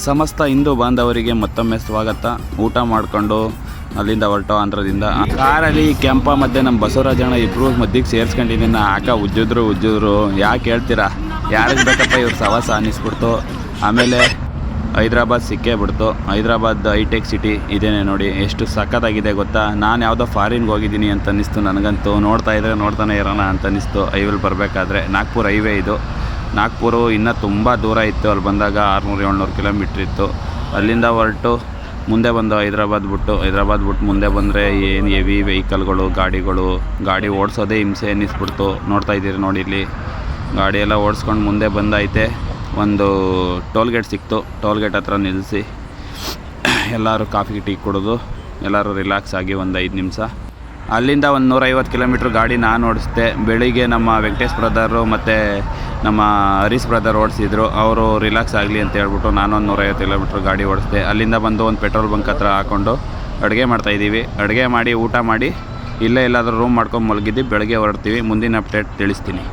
ಸಮಸ್ತ ಹಿಂದೂ ಬಾಂಧವರಿಗೆ ಮತ್ತೊಮ್ಮೆ ಸ್ವಾಗತ. ಊಟ ಮಾಡಿಕೊಂಡು ಅಲ್ಲಿಂದ ಹೊರಟೋ ಆಂಧ್ರದಿಂದ ಕಾರಲ್ಲಿ ಕೆಂಪ ಮತ್ತು ನಮ್ಮ ಬಸವರಾಜಣ್ಣ ಇಬ್ಬರು ಮಧ್ಯಕ್ಕೆ ಸೇರಿಸ್ಕೊಂಡಿದ್ದೀನಿ. ಉಜ್ಜಿದ್ರು ಯಾಕೆ ಹೇಳ್ತೀರಾ, ಯಾರಿಗೆ ಬೇಕಪ್ಪ ಇವ್ರು ಸವಾಸ ಅನ್ನಿಸ್ಬಿಡ್ತು. ಆಮೇಲೆ ಹೈದ್ರಾಬಾದ್ ಸಿಕ್ಕೇ ಬಿಡ್ತು. ಹೈದ್ರಾಬಾದ್ ಹೈಟೆಕ್ ಸಿಟಿ ಇದೇನೆ ನೋಡಿ, ಎಷ್ಟು ಸಖತ್ತಾಗಿದೆ ಗೊತ್ತಾ. ನಾನು ಯಾವುದೋ ಫಾರಿನ್ಗೆ ಹೋಗಿದ್ದೀನಿ ಅಂತ ಅನ್ನಿಸ್ತು ನನಗಂತೂ. ನೋಡ್ತಾನೆ ಇರೋಣ ಅಂತ ಅನ್ನಿಸ್ತು. ಹೈವೇಲಿ ಬರಬೇಕಾದ್ರೆ ನಾಗ್ಪುರ್ ಹೈವೇ ಇದು. ನಾಗ್ಪುರು ಇನ್ನೂ ತುಂಬ ದೂರ ಇತ್ತು, ಅಲ್ಲಿ ಬಂದಾಗ 600-700 ಕಿಲೋಮೀಟ್ರ್ ಇತ್ತು. ಅಲ್ಲಿಂದ ಹೊರಟು ಮುಂದೆ ಬಂದು ಹೈದ್ರಾಬಾದ್ ಬಿಟ್ಟು ಮುಂದೆ ಬಂದರೆ ಏನು ಹೆವಿ ವೆಹಿಕಲ್ಗಳು, ಗಾಡಿ ಓಡಿಸೋದೇ ಹಿಂಸೆ ಅನ್ನಿಸ್ಬಿಡ್ತು. ನೋಡ್ತಾ ಇದ್ದೀರಿ ನೋಡಿ, ಇಲ್ಲಿ ಗಾಡಿ ಎಲ್ಲ ಓಡಿಸ್ಕೊಂಡು ಮುಂದೆ ಬಂದೈತೆ. ಒಂದು ಟೋಲ್ ಗೇಟ್ ಸಿಕ್ತು. ಟೋಲ್ ಗೇಟ್ ಹತ್ರ ನಿಲ್ಲಿಸಿ ಎಲ್ಲರೂ ಕಾಫಿ ಟೀ ಕುಡಿದು ಎಲ್ಲರೂ ರಿಲ್ಯಾಕ್ಸ್ ಆಗಿ ಒಂದು 5 ನಿಮಿಷ. ಅಲ್ಲಿಂದ ಒಂದು 150 ಕಿಲೋಮೀಟ್ರ್ ಗಾಡಿ ನಾನು ಓಡಿಸ್ದೆ. ಬೆಳಿಗ್ಗೆ ನಮ್ಮ ವೆಂಕಟೇಶ್ ಬ್ರದರು ಮತ್ತು ನಮ್ಮ ಹರೀಶ್ ಬ್ರದರ್ ಓಡಿಸಿದ್ರು. ಅವರು ರಿಲ್ಯಾಕ್ಸ್ ಆಗಲಿ ಅಂತ ಹೇಳ್ಬಿಟ್ಟು ನಾನೊಂದು 150 ಕಿಲೋಮೀಟ್ರ್ ಗಾಡಿ ಓಡಿಸ್ದೆ. ಅಲ್ಲಿಂದ ಬಂದು ಒಂದು ಪೆಟ್ರೋಲ್ ಬಂಕ್ ಹತ್ರ ಹಾಕ್ಕೊಂಡು ಅಡುಗೆ ಮಾಡ್ತಾಯಿದ್ದೀವಿ. ಅಡುಗೆ ಮಾಡಿ ಊಟ ಮಾಡಿ ಇಲ್ಲೇ ಎಲ್ಲಾದರೂ ರೂಮ್ ಮಾಡ್ಕೊಂಡು ಮಲಗಿದ್ದು. ಬೆಳಗ್ಗೆ ಹೊರಡ್ತೀವಿ. ಮುಂದಿನ ಅಪ್ಡೇಟ್ ತಿಳಿಸ್ತೀನಿ.